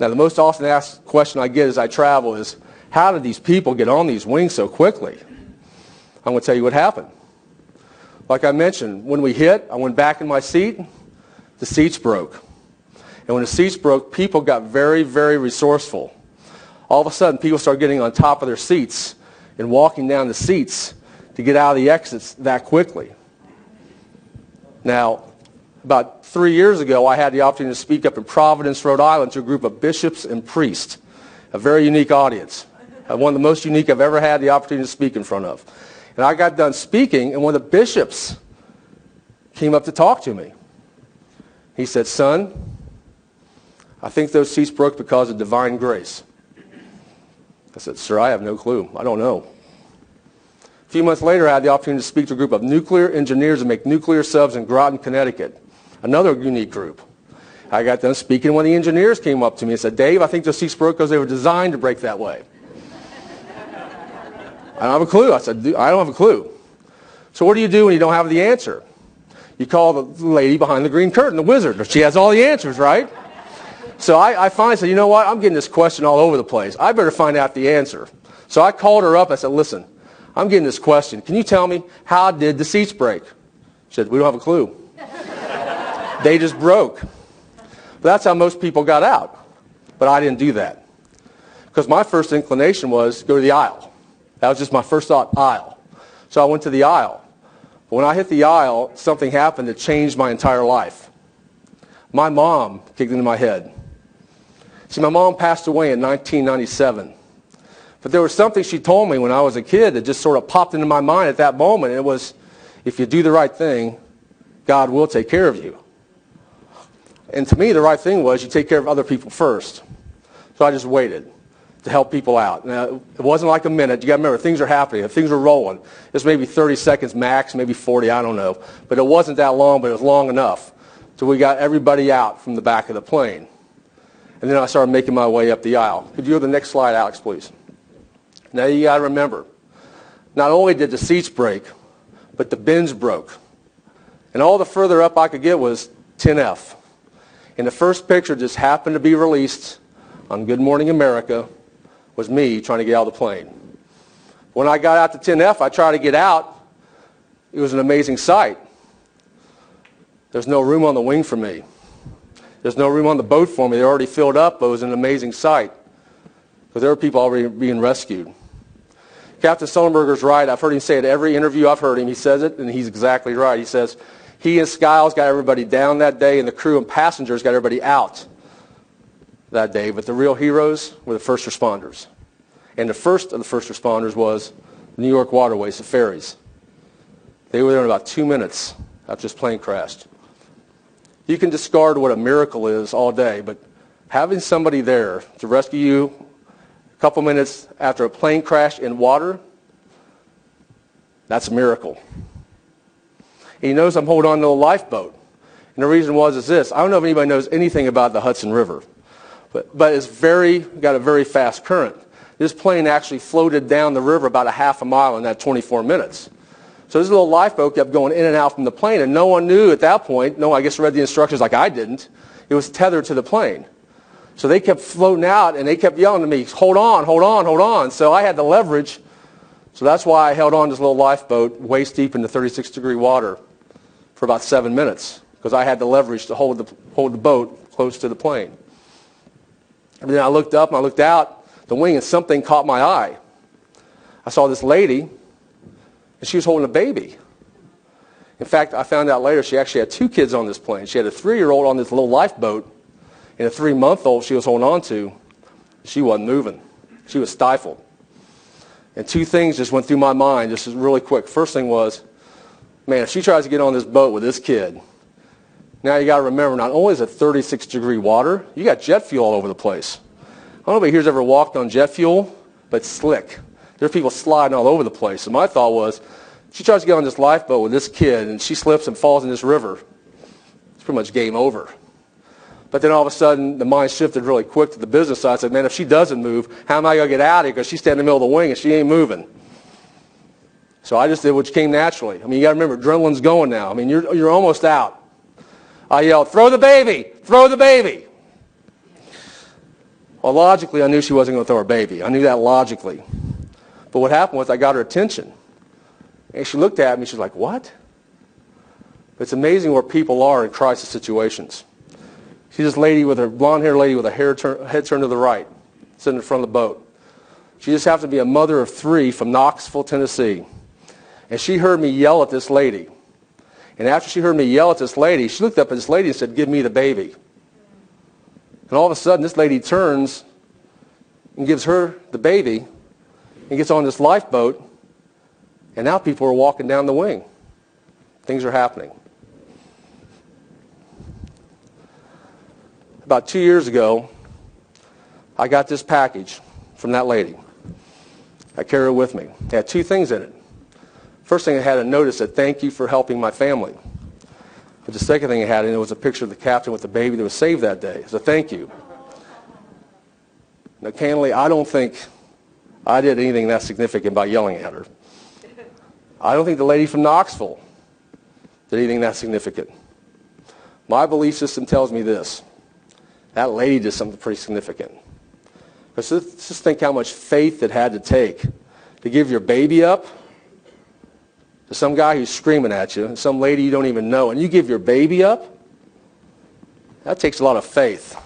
Now, the most often asked question I get as I travel is, how did these people get on these wings so quickly? I'm going to tell you what happened. Like I mentioned, when we hit, I went back in my seat, the seats broke. And when the seats broke, people got very, very resourceful. All of a sudden, people started getting on top of their seats and walking down the seats to get out of the exits that quickly. Now, about 3 years ago, I had the opportunity to speak up in Providence, Rhode Island, to a group of bishops and priests, a very unique audience, one of the most unique I've ever had the opportunity to speak in front of. And I got done speaking, and one of the bishops came up to talk to me. He said, "Son, I think those seats broke because of divine grace." I said, "Sir, I have no clue. I don't know." A few months later, I had the opportunity to speak to a group of nuclear engineers that make nuclear subs in Groton, Connecticut, another unique group. I got done speaking, and one of the engineers came up to me and said, "Dave, I think those seats broke because they were designed to break that way." I don't have a clue. I said, "I don't have a clue." So what do you do when you don't have the answer? You call the lady behind the green curtain, the wizard. She has all the answers, right? So I finally said, "You know what? I'm getting this question all over the place. I better find out the answer." So I called her up. I said, "Listen, I'm getting this question. Can you tell me, how did the seats break?" She said, "We don't have a clue. They just broke." But that's how most people got out. But I didn't do that. Because my first inclination was go to the aisle. That was just my first thought, aisle. So I went to the aisle. But when I hit the aisle, something happened that changed my entire life. My mom kicked into my head. See, my mom passed away in 1997. But there was something she told me when I was a kid that just sort of popped into my mind at that moment. And it was, if you do the right thing, God will take care of you. And to me, the right thing was you take care of other people first. So I just waited to help people out. Now, it wasn't like a minute. You got to remember, things are happening. Things are rolling. It's maybe 30 seconds max, maybe 40, I don't know. But it wasn't that long, but it was long enough. So we got everybody out from the back of the plane. And then I started making my way up the aisle. Could you go to the next slide, Alex, please? Now you got to remember, not only did the seats break, but the bins broke. And all the further up I could get was 10F. And the first picture just happened to be released on Good Morning America was me trying to get out of the plane. When I got out to 10F, I tried to get out. It was an amazing sight. There's no room on the wing for me. There's no room on the boat for me. They're already filled up, but it was an amazing sight because there were people already being rescued. Captain Sullenberger's right. I've heard him say it every interview I've heard him. He says it, and he's exactly right. He says he and Skiles got everybody down that day, and the crew and passengers got everybody out that day. But the real heroes were the first responders. And the first of the first responders was the New York waterways, the ferries. They were there in about 2 minutes after this plane crashed. You can discard what a miracle is all day, but having somebody there to rescue you a couple minutes after a plane crash in water, that's a miracle. And he knows I'm holding on to a lifeboat. And the reason is this. I don't know if anybody knows anything about the Hudson River, but it's got a very fast current. This plane actually floated down the river about a half a mile in that 24 minutes. So this little lifeboat kept going in and out from the plane, and no one knew at that point. No one, I guess, read the instructions like I didn't. It was tethered to the plane. So they kept floating out, and they kept yelling to me, "Hold on, hold on, hold on." So I had the leverage. So that's why I held on to this little lifeboat waist deep in the 36-degree water for about 7 minutes, because I had the leverage to hold the boat close to the plane. And then I looked up and I looked out the wing, and something caught my eye. I saw this lady, and she was holding a baby. In fact, I found out later she actually had 2 kids on this plane. She had a 3-year-old on this little lifeboat and a 3-month-old she was holding on to. She wasn't moving. She was stifled. And 2 things just went through my mind just really quick. First thing was, man, if she tries to get on this boat with this kid, now you got to remember, not only is it 36-degree water, you got jet fuel all over the place. I don't know if anybody here's ever walked on jet fuel, but it's slick. There's people sliding all over the place. And my thought was, she tries to get on this lifeboat with this kid, and she slips and falls in this river. It's pretty much game over. But then all of a sudden, the mind shifted really quick to the business side. I said, man, if she doesn't move, how am I going to get out of here? Because she's standing in the middle of the wing, and she ain't moving. So I just did what came naturally. I mean, you got to remember, adrenaline's going now. I mean, you're almost out. I yelled, "Throw the baby! Throw the baby!" Well, logically, I knew she wasn't going to throw her baby. I knew that logically. But what happened was I got her attention. And she looked at me, she's like, what? It's amazing where people are in crisis situations. She's this lady with her blonde-haired lady with a head turned to the right, sitting in front of the boat. She just happened to be a mother of 3 from Knoxville, Tennessee. And she heard me yell at this lady. And after she heard me yell at this lady, she looked up at this lady and said, give me the baby. And all of a sudden, this lady turns and gives her the baby and gets on this lifeboat. And now people are walking down the wing. Things are happening. About 2 years ago, I got this package from that lady. I carry it with me. It had 2 things in it. First thing, I had a notice that thank you for helping my family. But the second thing it had in it was a picture of the captain with the baby that was saved that day. So thank you. Now, candidly, I don't think I did anything that significant by yelling at her. I don't think the lady from Knoxville did anything that significant. My belief system tells me this. That lady did something pretty significant. Let's just think how much faith it had to take to give your baby up to some guy who's screaming at you, and some lady you don't even know, and you give your baby up. That takes a lot of faith.